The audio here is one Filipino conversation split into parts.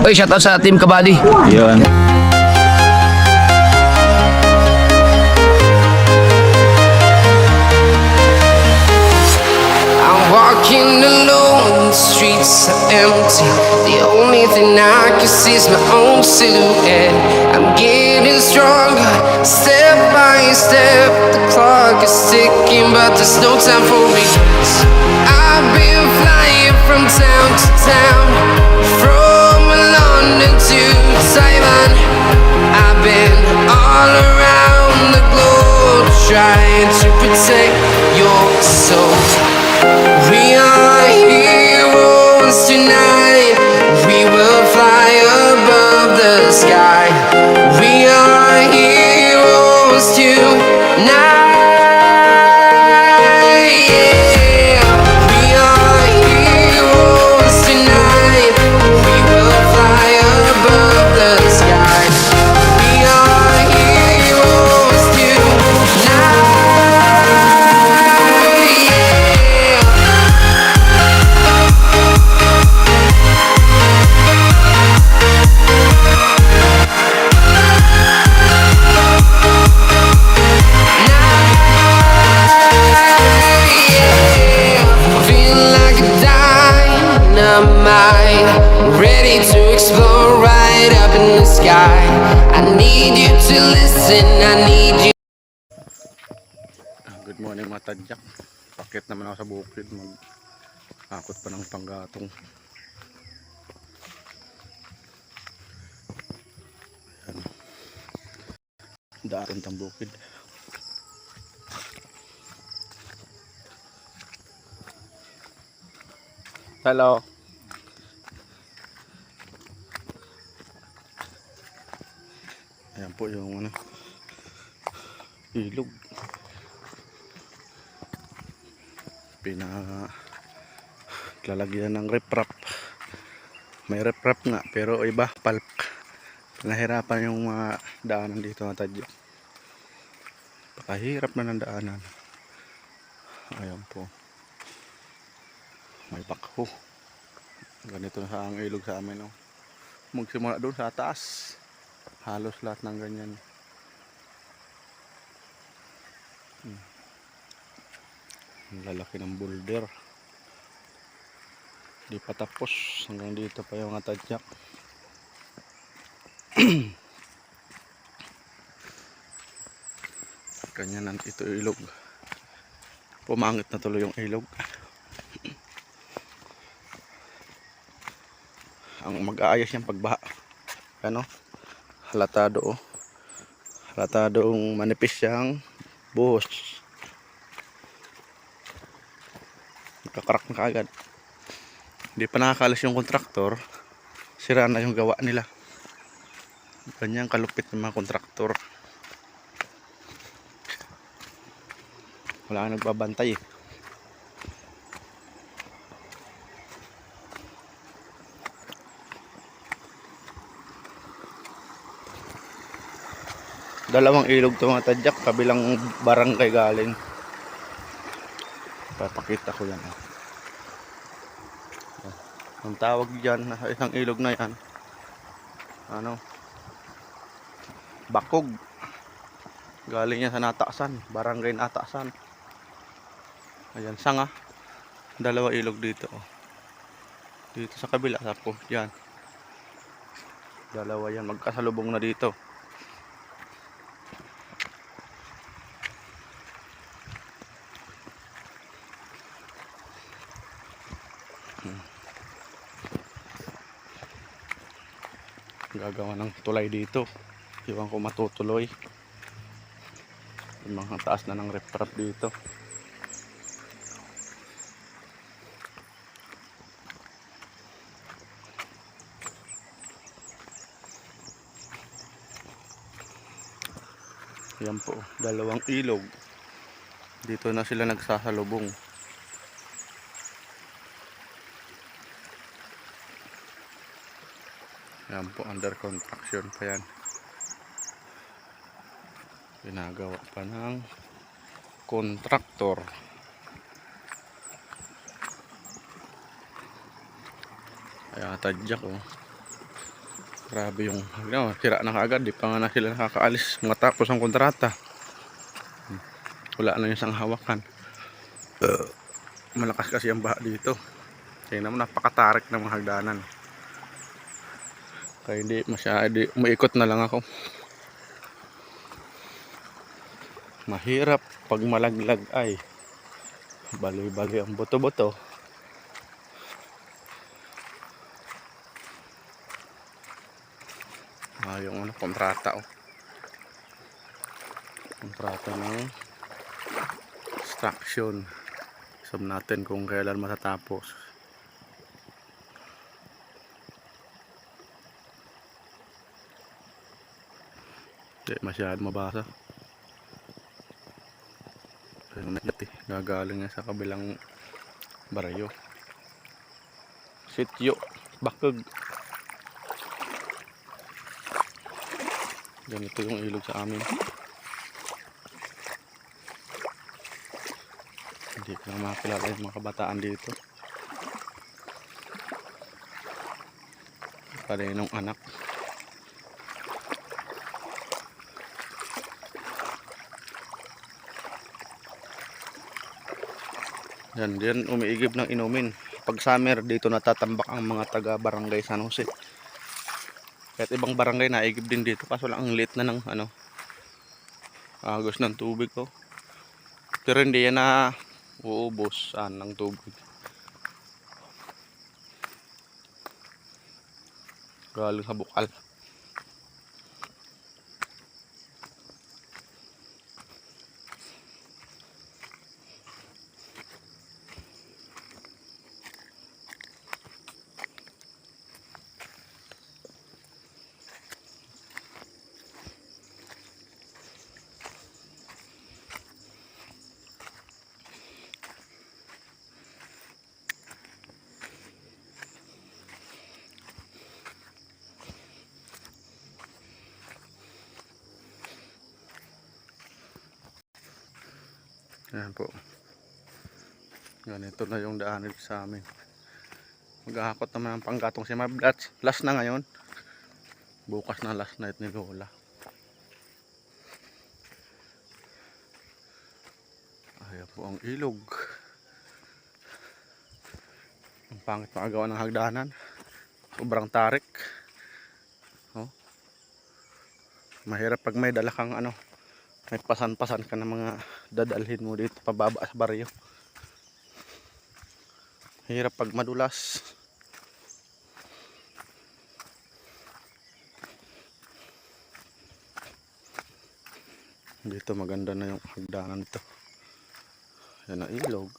Oy, shoutout sa Team Kabady. Yun. I'm walking alone, the streets are empty. The only thing I can see is my own silhouette. I'm getting stronger, step by step. The clock is ticking, but there's no time for regrets. I've been flying from town to town, from London to Taiwan. I've been all around the globe, trying to protect your soul. We are heroes tonight. We will fly above the sky. We are heroes tonight. Yeah. We are heroes tonight. We will fly above the sky. We are heroes tonight. Yeah. Feel like a dynamite, ready to explode right up in the sky. I need you to listen, I need you. Good morning mga tadyak. Pakit naman ako sa bukid. Mag-akot pa ng panggatong. Ayan. Daan tang bukid. Hello. Ayan po yung ilog. Lalagyan ng riprap. May riprap nga pero iba palp. Nahirapan yung mga daanan dito mga tadyak. Pakahirap na ng daanan. Ayan po. May bakho. Ganito na sa ang ilog sa amin. Oh. Magsimula doon sa taas. Halos lahat ng ganyan. Ang lalaki ng boulder. Di pa tapos. Hanggang dito pa yung mga tadyak. Ganyan ito ilog. Pumangit na tuloy yung ilog. Ang mag-aayos yung pagbaha. Ano? Halatado oh. Halatadong manipis siyang buhos. Nakakarak na kaagad. Hindi pa nakakalis yung kontraktor. Sira na yung gawa nila. Ganyan kalupit ng mga kontraktor. Wala kang nagbabantay eh. Dalawang ilog to mga tadyak, kabilang barangay galing. Papakita ko yan. Ang tawag dyan sa isang ilog na yan, ano, Bakog. Galing yan sa Natasan, barangay Natasan. Ayan, Sanga. Dalawa ilog dito. Dito sa kabila, tapos yan. Dalawa yan, magkasalubong na dito. Gagawa ng tulay dito. Iwan ko matutuloy. Yung mga taas na ng riprap dito. Yan po, dalawang ilog. Dito na sila nagsasalubong. Yan po, under construction pa yan. Ginagawa pa ng kontraktor. Kaya tadyak oh. Grabe yung sira na kaagad. Di pa nga na sila nakakaalis matapos ang kontrata. Wala na yung isang hawakan. Malakas kasi ang baha dito. Kaya naman napakatarik ng mga hagdanan. Kaya hindi masyado, umiikot na lang ako. Mahirap pag malaglag ay baloy-baloy ang buto-buto. Yung kontrata kontrata ng extraction. Sab natin kung kailan matatapos. Hindi masyado mabasa. Gagaling nga sa kabilang barayo. Sityo Bakag. Ganito yung ilog sa amin. Hindi ko na makakilala yung mga kabataan dito. Kaninong anak. Yan umiigib ng inumin. Pag summer dito natatambak ang mga taga barangay San Jose. Kahit ibang barangay naigib din dito kaso lang ang liit na ng agos ng tubig ko. Pero hindi yan na uubos ng tubig. Galing sa bukal. Ayan po. Ganito na yung daan dito sa amin. Maghahakot naman ang panggatong si Mablat. Last na ngayon. Bukas na last night ni Lola. Ayan po ang ilog. Ang pangit makagawa ng hagdanan. Sobrang tarik. Oh. Mahirap pag may dala kang may pasan-pasan ka ng mga dadalhin mo dito pababa sa baryo. Hirap pag madulas. Dito maganda na yung hagdanan dito. Yan ang ilog.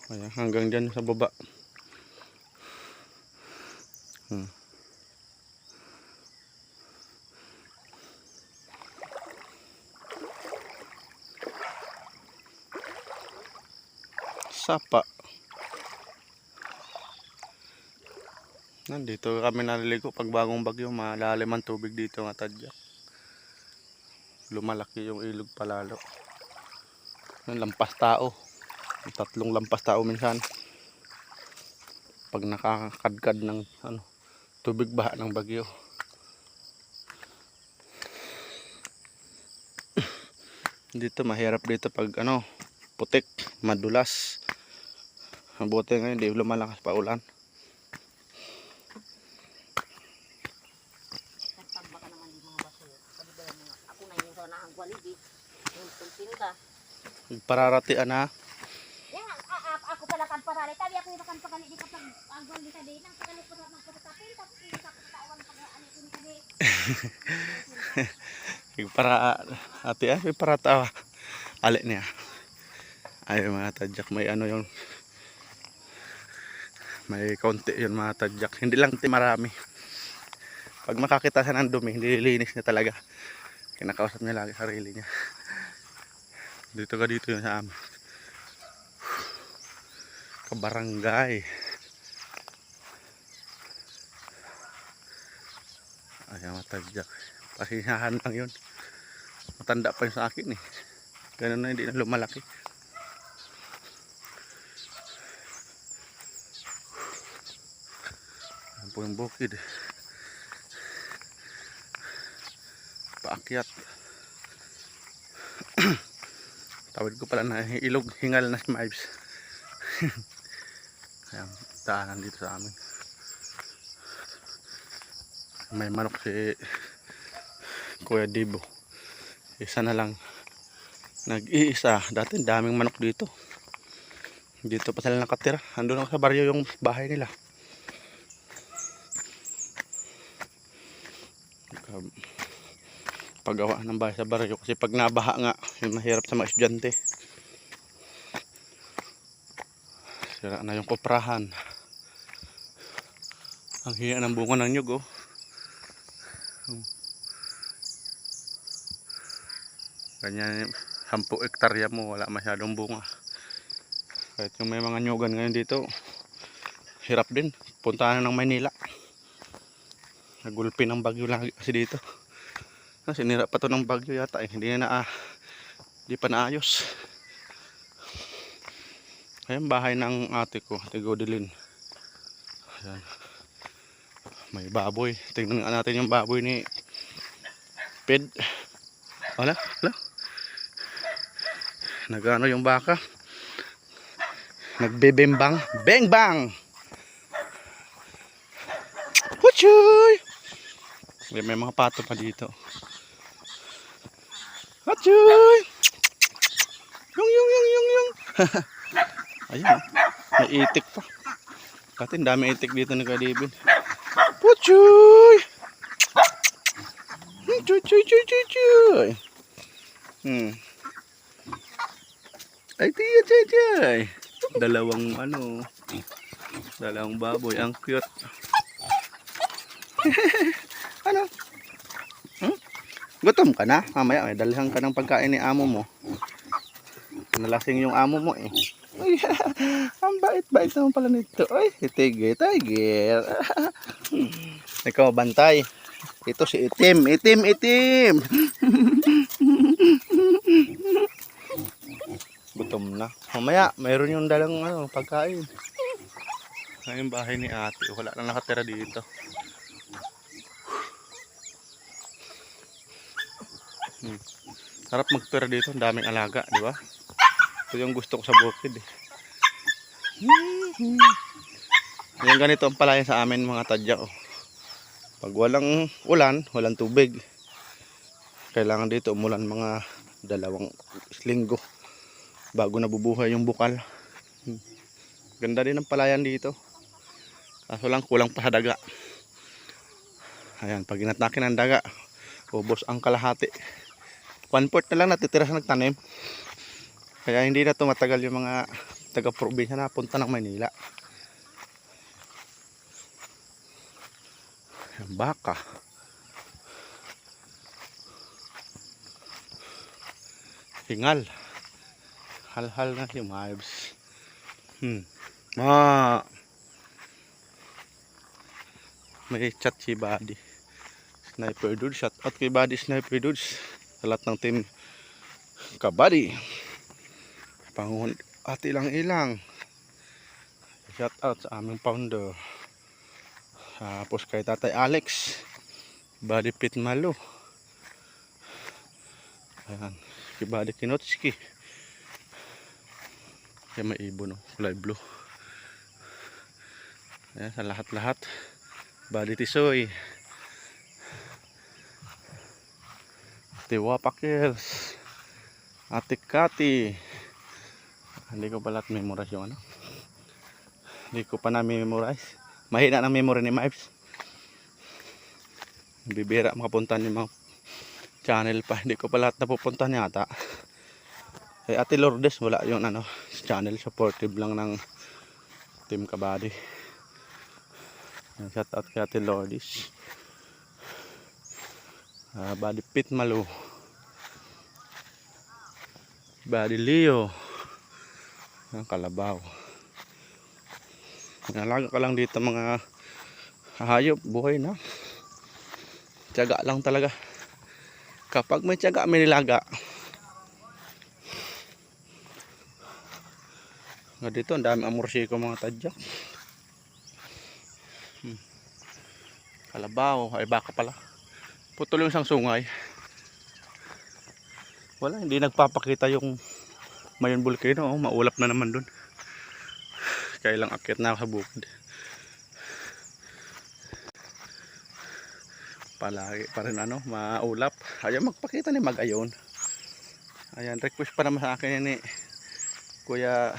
Ayan, hanggang dyan sa baba. Sapa. Nandito kami naliligo pag bagong bagyo, malalim ang tubig dito nga Tadyak. Lumalaki yung ilog palalo. Lampas tao. 3 lampas tao minsan. Pag nakakadkad ng tubig baha ng bagyo. Dito mahirap dito pag putik, madulas. Mabuti ngayon di lumalakas pa ulan. Pararatian na. Ako pala kan parali. Tabi ako yung kan pakali di kapag agwal di kadi nang pakali ko ng pagkatapin tapos hindi sa pagkatawan pag ani ko ni kadi. Para ati para tawa. Ali niya. Ay mga Tadyak may yung may konti yun mga Tadyak. Hindi lang marami. Pag makakita siya ng dumi, nililinis niya talaga. Kinakausap niya lagi sarili niya. Dito yun sa amin. Kabarangay. Ayan mga Tadyak. Pasihahan lang yun. Matanda pa yun sa akin eh. Ganun na hindi na lumalaki. Yan po yung bukid. Paakyat. Tawid ko pala na ilog, hingal na si Mibes. Ayan, daanan dito sa amin. May manok si Kuya Dibo. Isa na lang. Nag-iisa. Dati daming manok dito. Dito pa sila nakatira. Andun ako sa baryo yung bahay nila. Paggawa ng bahay sa baryo. Kasi pag nabaha nga, yung mahirap sa mga estudyante. Sira na yung koprahan. Ang hiya ng bunga ng nyug, oh. Ganyan, 10 hektarya mo, wala masyadong bunga. Kahit yung may mga nyugan ngayon dito, hirap din. Puntahan ng Maynila. Nagulpi ng bagyo lagi kasi dito. Sinira pa to ng bagyo yata, eh. Hindi pa naayos. Ayan, bahay ng ate ko, Ate Godeline. Ayan. May baboy. Tingnan natin yung baboy ni Ped. Wala. Nagano yung baka. Nagbebembang. Bang bang! Huchoy! May mga pato pa dito. Huchoy! Yung. Ayun. May itik pa. Kasi dami itik dito ni Kadibin. Huchoy! Chuy. Ay tiya. Dalawang baboy, ang cute. Ano? Gutom ka na? Mamaya may dalhan ka ng pagkain ni amo mo. Nalasing yung amo mo, eh. Ay, ang bait naman pala nito. Ay, tiger. Ikaw bantay. Ito si Itim. Gutom na. Mamaya, mayroon yung dalang pagkain. Ngayon bahay ni ate. Wala na nakatira dito. Sarap magtira dito. Ang daming alaga, di ba? Ito yung gusto ko sa bukid, eh. Yung ganito ang palayan sa amin mga tadyak, oh. Pag walang ulan, walang tubig, kailangan dito umulan mga 2 linggo bago nabubuhay yung bukal. Ganda din ang palayan dito. Kaso lang kulang pa sa daga. Ayan, pag inatakin ng daga, ubos ang kalahati. 1/4 na lang natitira sa nagtanim. Kaya hindi na tumatagal yung mga taga-probinsya na punta ng Maynila. Baka. Hingal. Hal-hal na si Mibes. May chat si Buddy Sniper Dude. Shout out kay Buddy Sniper Dudes sa lahat ng team Kabady. Panguhon at ilang. Shout out sa aming founder. Tapos kay Tatay Alex, Buddy Pit Malo. Ayan, si Buddy Kinotski. Kaya may ibon, kulay blue. Ayan, sa lahat-lahat. Buddy Tisoy. Tiwa Pakils. Ate Kati. Hindi ko pala memorize yung Hindi ko pa na-memorize. Mahina ng memory ni Mibes. Bibira makapuntahan yung mga channel pa. Hindi ko pa lahat napupuntahan yata. Kay Ate Lourdes wala yung channel. Supportive lang ng Team Kabady. Shout out kay Ate Lourdes. Buddy Pit Malo. Buddy Leo. Ang Kalabaw. Nalaga ka lang dito mga hayop, buhay na. Tiyaga lang talaga. Kapag may tiyaga, may nilaga. Nga dito, ang dami amorsiko mga tadyak. Kalabaw, ay baka pala. Putol yung isang sungay. Wala, hindi nagpapakita yung Mayon Volcano. Oh, maulap na naman dun. Kailang akyat na ako sa bukid. Palagi pa rin maulap. Ayaw magpakita ni Magayon. Ayan, request pa naman sa akin yan eh. Kuya,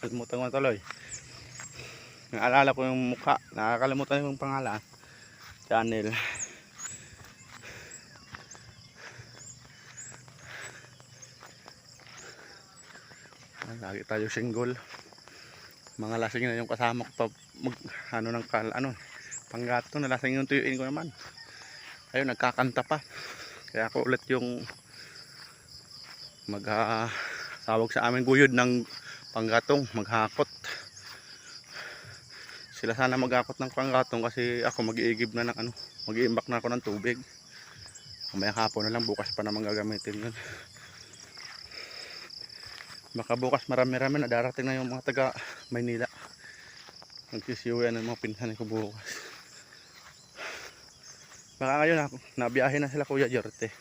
kalimutan ko tuloy. Naalala ko yung mukha. Nakakalimutan yung pangalan. Channel. Lagi tayo single. Mga lasing na yung kasama ko panggato na lasing yung tuyuin ko naman. Ayun, nagkakanta pa. Kaya ako ulit yung sawag sa amin guyod ng panggatong, maghakot. Sila sana maghakot ng panggatong kasi ako mag-iigib na ng mag-iimbak na ako ng tubig. Mamayang hapon na lang, bukas pa naman gagamitin yun. Baka bukas marami-rami na darating na yung mga taga Maynila. Nagsisiuwi ng mga pinsan ko bukas. Baka ngayon nabiyahe na sila Kuya Jorte.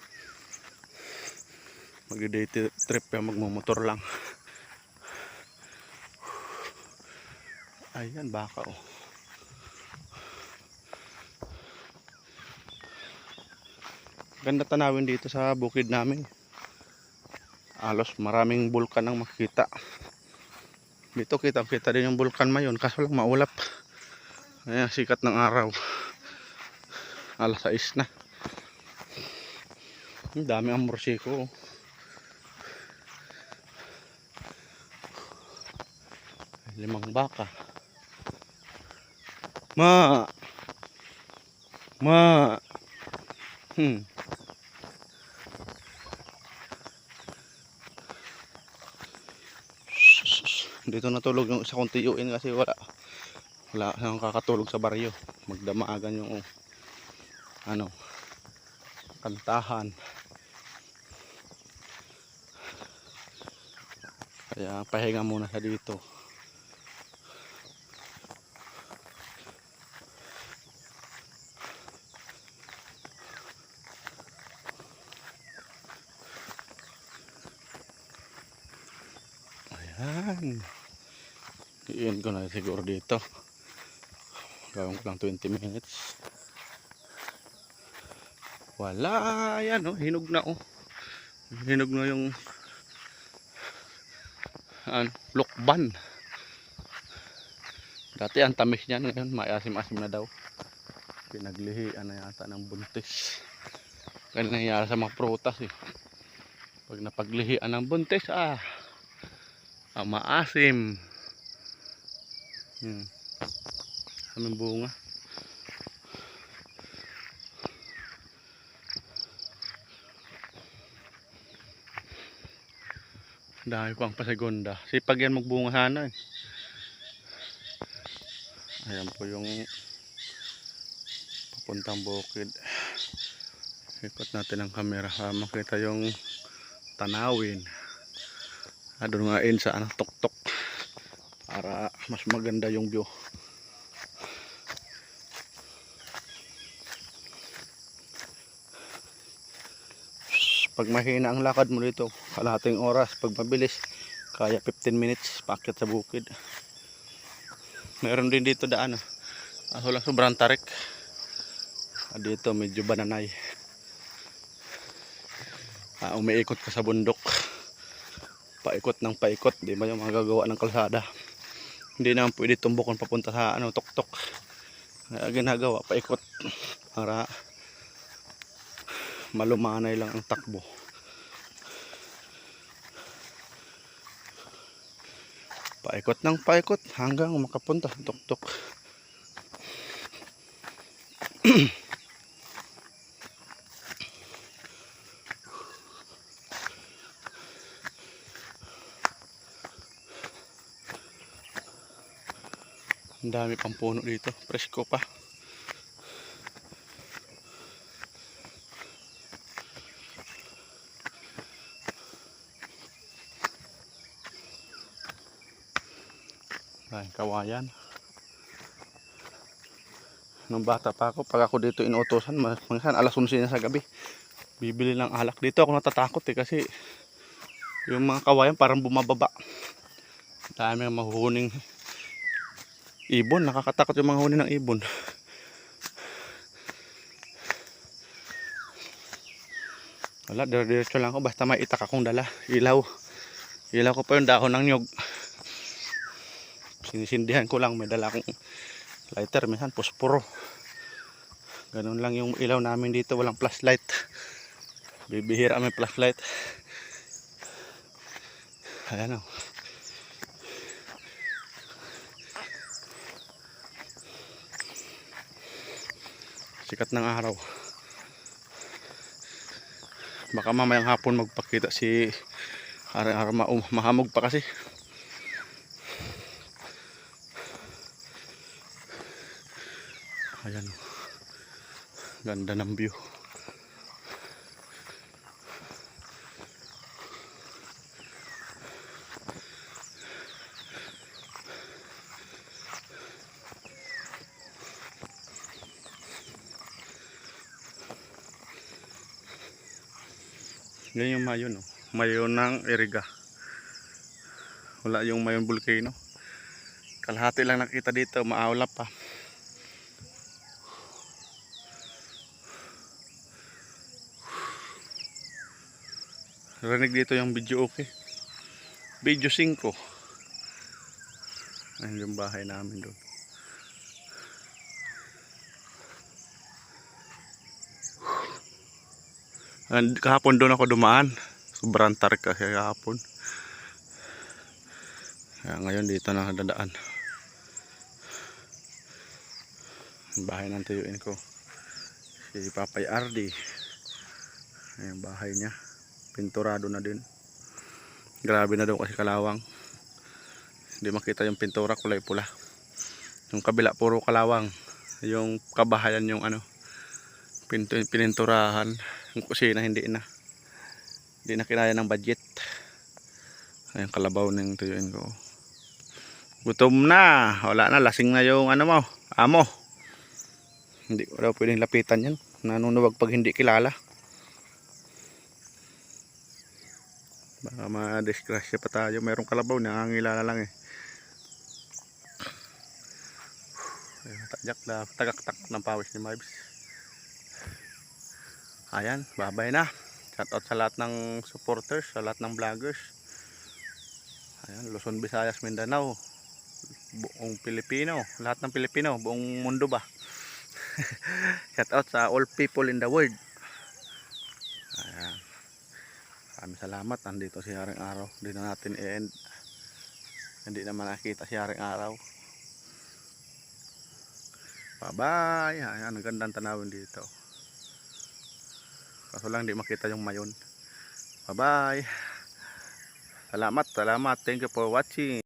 Mag-day trip yung magmumotor lang. Ayan, baka oh. Ganda tanawin dito sa bukid namin. Alos maraming bulkan ang makikita. Dito kita din yung bulkan Mayon, kaso lang maulap. Ayan, sikat ng araw. Alas 6 na. Ang dami ang morsiko. Limang baka. Ma. Dito natulog yung isa kong tiyuin kasi wala nang kakatulog sa baryo. Magdamaagan yung kantahan. Kaya pahinga muna sa dito. Ayan. Iyan ko na siguro dito. Gawin ko lang 20 minutes. Wala. Ayan oh, hinog na oh. Hinog na yung lukban. Dati ang tamis niyan, ngayon maasim-asim na daw. Pinaglihian na yata ng buntis. Ganun nangyayari sa mga prutas eh. Pag napaglihian ng buntis, maasim. Aming bunga. Dami pang pasegonda. Sipag yan magbunga sana eh. Ayan po yung papuntang bukid. Ikot natin ang camera para makita yung tanawin. Doon nga in sa tuktok para mas maganda yung view. Pag mahina ang lakad mo dito, kalahating oras. Pag mabilis, kaya 15 minutes paakyat sa bukid. Meron din dito daan aso lang sobrang tarik. Dito medyo bananay. Umiikot ka sa bundok. Paikot ng paikot, di ba yung magagawa ng kalsada. Hindi naman pwede tumbokon papunta sa tuktok. Ginagawa paikot para malumanay lang ang takbo. Paikot ng paikot hanggang makapunta sa tuktok. Ang dami pang puno dito, presko pa. Ay, kawayan. Nung bata pa ako, pag ako dito inuutosan, minsan alas 11 na sa gabi. Bibili ng alak. Dito ako natatakot kasi yung mga kawayan parang bumababa. Dami ang mahuhuning ibon. Nakakatakot yung mga huni ng ibon. Wala, diretso lang ako. Basta may itak akong dala. Ilaw. Ilaw ko pa yung dahon ng nyog. Sinisindihan ko lang. May dala akong lighter. Minsan posporo. Ganun lang yung ilaw namin dito. Walang flashlight. Bibihira may flashlight. Ayan o. Sikat ng araw. Baka mamayang hapon magpakita si Haring-Araw, mahamog pa kasi. Ayan, ganda ng view. Yan yung mayon, no? Mayon ng Iriga. Wala yung mayon volcano. Kalahati lang nakita dito, maawla pa. Rinig dito yung video, okay. Video 5. Ayun yung bahay namin doon. And kahapon doon ako dumaan. Sobrang tarka kaya kahapon. Kaya ngayon dito na dadaan. Ang bahay ng tuyuin ko. Si Papay RD. Ayan bahay niya. Pinturado na din. Grabe na daw kasi kalawang. Hindi makita yung pintura, kulay pula. Yung kabila puro kalawang. Yung kabahayan yung ano. Pininturahan. Yung kusina hindi na kinaya ng budget. Ayun kalabaw ng tuyuin ko. Gutom na, wala na, lasing na yung ano mo, amo. Hindi ko daw pwedeng lapitan yan. Nanunuwag pag hindi kilala. Baka ma-disgrasya pa tayo. Mayroong kalabaw, nangangilala lang eh. Tajak na, tagaktak ng pawis ni Mibes. Ayan, babay na. Shout out sa lahat ng supporters, sa lahat ng vloggers. Ayan, Luzon, Visayas, Mindanao. Buong Pilipino, lahat ng Pilipino, buong mundo ba. Shout out sa all people in the world. Ayan. Maraming salamat. Nandito si Haring-Araw. Hindi na natin i-end. Hindi naman nakita si Haring-Araw. Bye bye. Ayan, ang gandang tanawin dito. Kaso lang di makita yung mayon. Bye bye. Salamat. Thank you for watching.